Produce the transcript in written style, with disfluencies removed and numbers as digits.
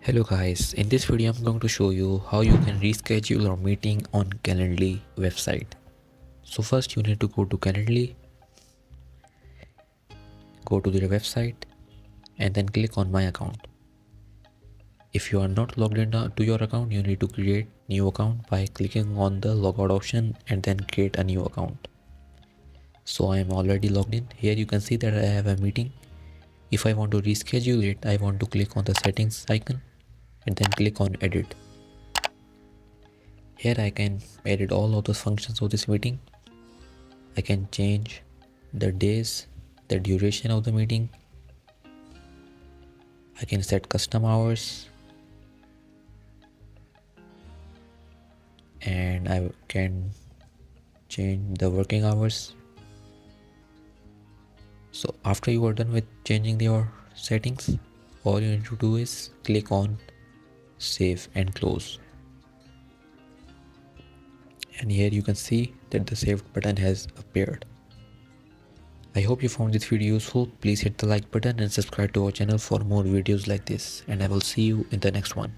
Hello guys, in this video I'm going to show you how you can reschedule your meeting on Calendly website. So first you need to go to Calendly, go to their website and then click on my account. If you are not logged in to your account, you need to create new account by clicking on the logout option and then create a new account. So I am already logged in. Here you can see that I have a meeting. If I want to reschedule it, I want to click on the settings icon and then click on edit. Here I can edit all of the functions of this meeting. I can change the days, the duration of the meeting. I can set custom hours and I can change the working hours. So after you are done with changing your settings, all you need to do is click on save and close. And here you can see that the saved button has appeared. I hope you found this video useful. Please hit the like button and subscribe to our channel for more videos like this, and I will see you in the next one.